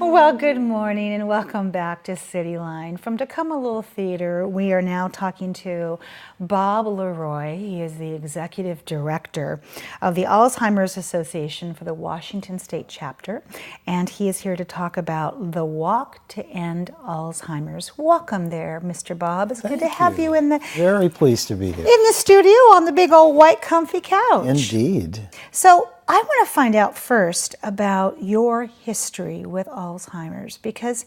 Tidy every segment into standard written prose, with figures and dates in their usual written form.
Well, good morning and welcome back to CityLine. From Tacoma Little Theater, we are now talking to Bob Leroy. He is the Executive Director of the Alzheimer's Association for the Washington State Chapter, and he is here to talk about the Walk to End Alzheimer's. Welcome there, Mr. Bob. It's good to have you in the Very pleased to be here. in the studio on the big old white comfy couch. Indeed. So I want to find out first about your history with Alzheimer's, because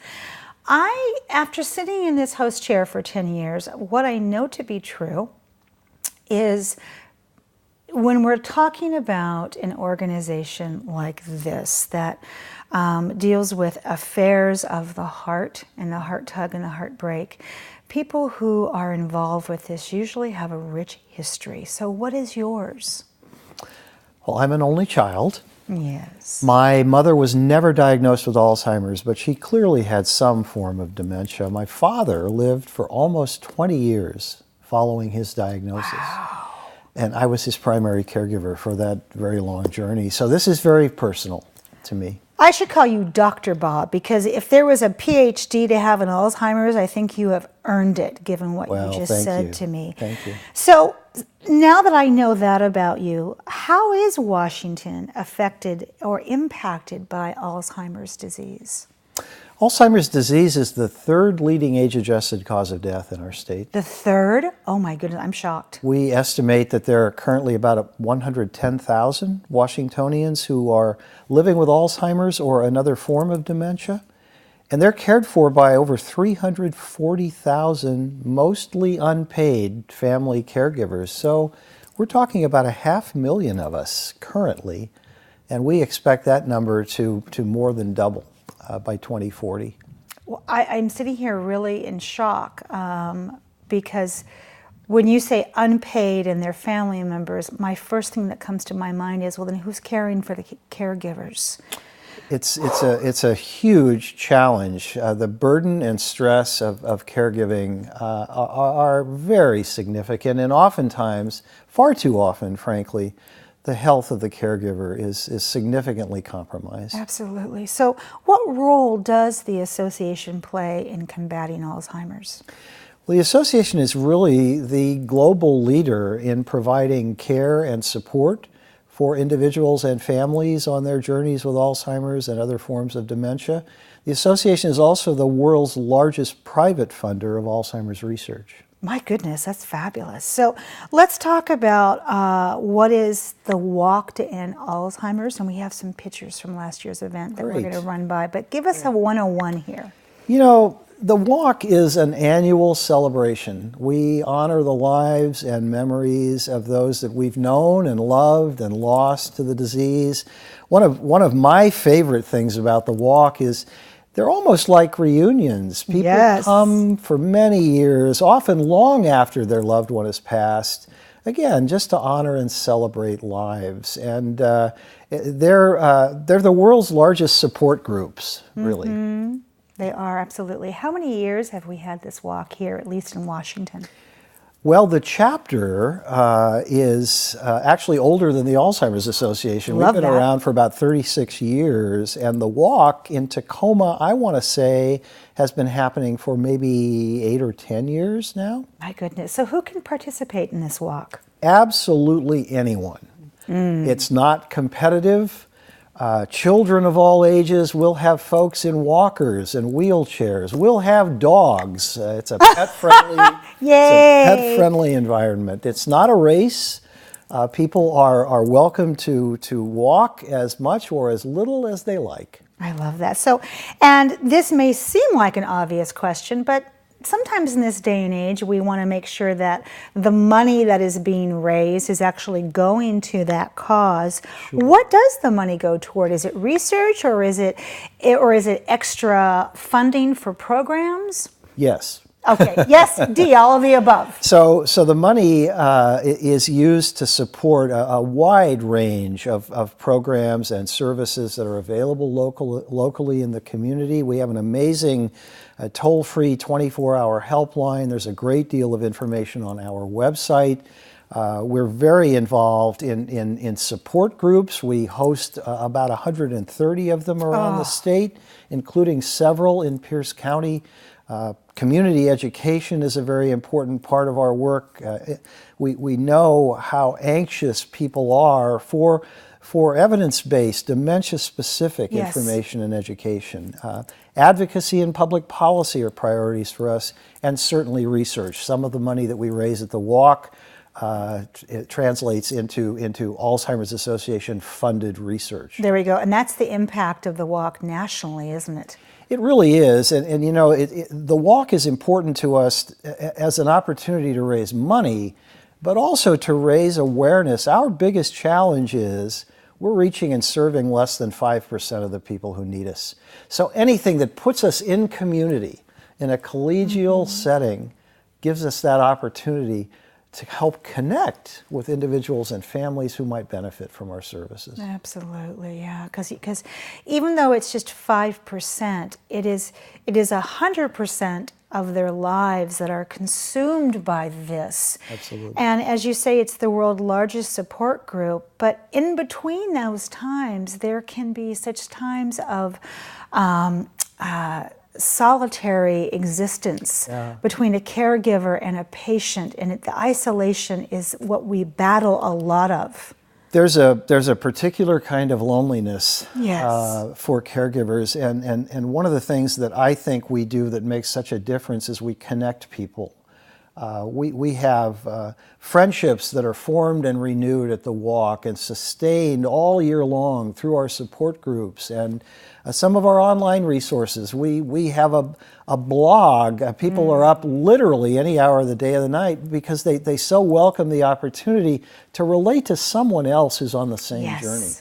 after sitting in this host chair for 10 years, what I know to be true is when we're talking about an organization like this that deals with affairs of the heart and the heart tug and the heartbreak, people who are involved with this usually have a rich history. So what is yours? Well, I'm an only child. Yes. My mother was never diagnosed with Alzheimer's, but she clearly had some form of dementia. My father lived for almost 20 years following his diagnosis. Wow. And I was his primary caregiver for that very long journey. So this is very personal to me. I should call you Dr. Bob, because if there was a PhD to have in Alzheimer's, I think you have earned it, given what you just said to me. Thank you. So now that I know that about you, how is Washington affected or impacted by Alzheimer's disease? Alzheimer's disease is the third leading age-adjusted cause of death in our state. The third? Oh my goodness, I'm shocked. We estimate that there are currently about 110,000 Washingtonians who are living with Alzheimer's or another form of dementia, and they're cared for by over 340,000 mostly unpaid family caregivers. So we're talking about 500,000 of us currently, and we expect that number to more than double by 2040. Well, I'm sitting here really in shock because when you say unpaid and their family members, my first thing that comes to my mind is, well, then who's caring for the caregivers? It's a huge challenge. The burden and stress of caregiving are very significant, and oftentimes, far too often, frankly, the health of the caregiver is significantly compromised. Absolutely. So what role does the association play in combating Alzheimer's? Well, the association is really the global leader in providing care and support for individuals and families on their journeys with Alzheimer's and other forms of dementia. The association is also the world's largest private funder of Alzheimer's research. My goodness, that's fabulous. So let's talk about what is the Walk to End Alzheimer's, and we have some pictures from last year's event that we're going to run by, but give us a 101 here. You know, the walk is an annual celebration. We honor the lives and memories of those that we've known and loved and lost to the disease. One of my favorite things about the walk is they're almost like reunions. People come for many years, often long after their loved one has passed, again, just to honor and celebrate lives. And they're the world's largest support groups, really. Mm-hmm. They are, absolutely. How many years have we had this walk here, at least in Washington? Well, the chapter is actually older than the Alzheimer's Association. We've been around for about 36 years, and the walk in Tacoma, I want to say, has been happening for maybe 8 or 10 years now. My goodness. So who can participate in this walk? Absolutely anyone. It's not competitive. Children of all ages. We'll have folks in walkers and wheelchairs. We'll have dogs. It's a pet-friendly environment. It's not a race. People are welcome to walk as much or as little as they like. I love that. So, and this may seem like an obvious question, but sometimes in this day and age, we want to make sure that the money that is being raised is actually going to that cause. Sure. What does the money go toward? Is it research, or is it extra funding for programs? Yes. Okay. Yes, D, all of the above. So the money is used to support a wide range of programs and services that are available locally in the community. We have an amazing toll-free 24-hour helpline. There's a great deal of information on our website. We're very involved in support groups. We host about 130 of them around the state, including several in Pierce County. Community education is a very important part of our work. We know how anxious people are for evidence-based, dementia-specific information and education. Advocacy and public policy are priorities for us, and certainly research. Some of the money that we raise at the Walk it translates into Alzheimer's Association funded research. There we go. And that's the impact of the Walk nationally, isn't it? It really is. And you know, the Walk is important to us as an opportunity to raise money, but also to raise awareness. Our biggest challenge is we're reaching and serving less than 5% of the people who need us. So anything that puts us in community, in a collegial setting, gives us that opportunity to help connect with individuals and families who might benefit from our services. Absolutely, yeah. Because even though it's just 5%, it is 100% of their lives that are consumed by this. Absolutely. And as you say, it's the world's largest support group. But in between those times, there can be such times of solitary existence between a caregiver and a patient, and the isolation is what we battle a lot of. There's a particular kind of loneliness for caregivers, and one of the things that I think we do that makes such a difference is we connect people. We have friendships that are formed and renewed at the Walk and sustained all year long through our support groups and some of our online resources. We have a blog. People are up literally any hour of the day or the night because they so welcome the opportunity to relate to someone else who's on the same journey.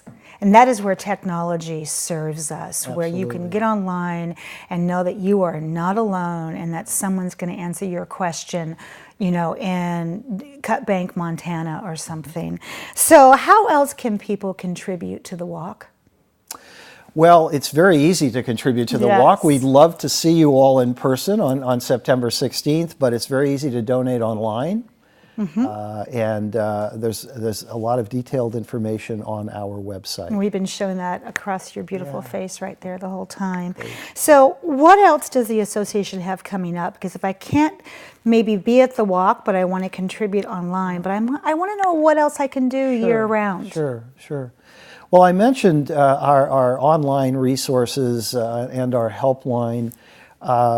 And that is where technology serves us, Absolutely. where you can get online and know that you are not alone and that someone's going to answer your question, you know, in Cut Bank, Montana or something. So how else can people contribute to the Walk? Well, it's very easy to contribute to the Walk. We'd love to see you all in person on September 16th, but it's very easy to donate online. And there's a lot of detailed information on our website. And we've been showing that across your beautiful face right there the whole time. Great. So what else does the association have coming up? Because if I can't maybe be at the Walk, but I want to contribute online, but I want to know what else I can do year round. Sure. Well, I mentioned our online resources and our helpline.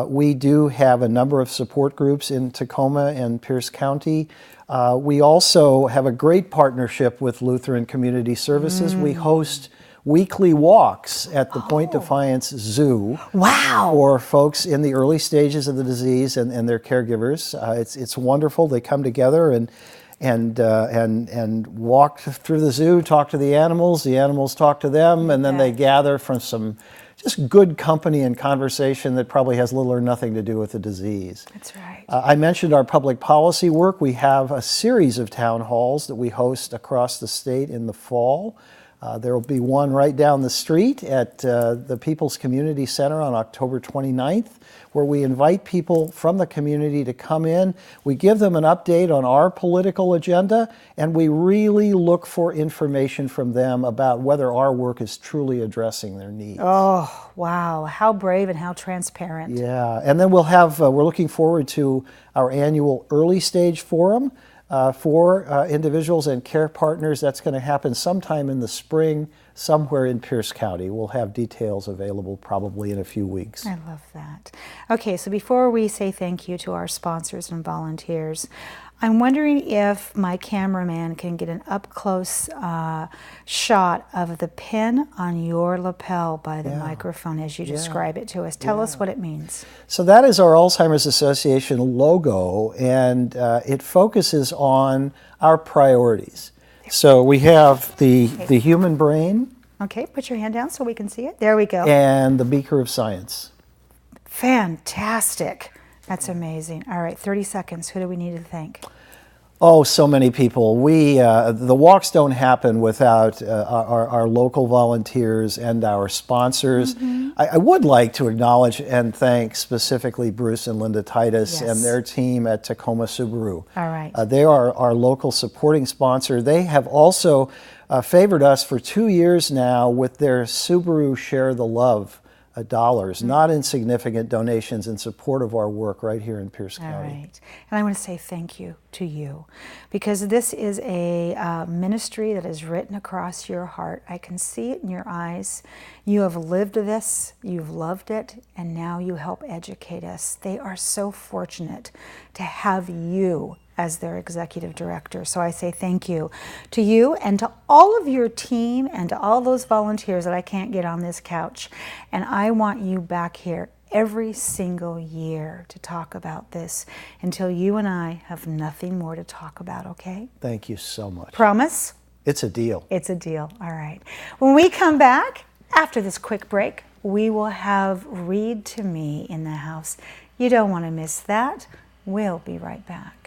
We do have a number of support groups in Tacoma and Pierce County. We also have a great partnership with Lutheran Community Services. We host weekly walks at the Point Defiance Zoo. Wow! For folks in the early stages of the disease and their caregivers. It's wonderful. They come together and walk through the zoo, talk to the animals talk to them, and then they gather from some just good company and conversation that probably has little or nothing to do with the disease. That's right. I mentioned our public policy work. We have a series of town halls that we host across the state in the fall. There will be one right down the street at the People's Community Center on October 29th, where we invite people from the community to come in. We give them an update on our political agenda, and we really look for information from them about whether our work is truly addressing their needs. Oh, wow. How brave and how transparent. Yeah, and then we'll have, we're looking forward to our annual early stage forum for individuals and care partners. That's going to happen sometime in the spring, somewhere in Pierce County. We'll have details available probably in a few weeks. I love that. Okay, so before we say thank you to our sponsors and volunteers, I'm wondering if my cameraman can get an up-close shot of the pin on your lapel by the microphone as you describe it to us. Tell us what it means. So that is our Alzheimer's Association logo, and it focuses on our priorities. So we have the human brain. Okay, put your hand down so we can see it. There we go. And the beaker of science. Fantastic. That's amazing. All right, 30 seconds. Who do we need to thank? Oh, so many people. The walks don't happen without our local volunteers and our sponsors. I would like to acknowledge and thank specifically Bruce and Linda Titus and Yes. their team at Tacoma Subaru. All right. They are our local supporting sponsor. They have also favored us for 2 years now with their Subaru Share the Love dollars, not insignificant donations in support of our work right here in Pierce All County. right. And I want to say thank you to you, because this is a ministry that is written across your heart. I can see it in your eyes. You have lived this, you've loved it, and now you help educate us. They are so fortunate to have you as their executive director. So I say thank you to you and to all of your team and to all those volunteers that I can't get on this couch. And I want you back here every single year to talk about this until you and I have nothing more to talk about, okay? Thank you so much. Promise? It's a deal. It's a deal. All right. When we come back, after this quick break, we will have Read to Me in the house. You don't want to miss that. We'll be right back.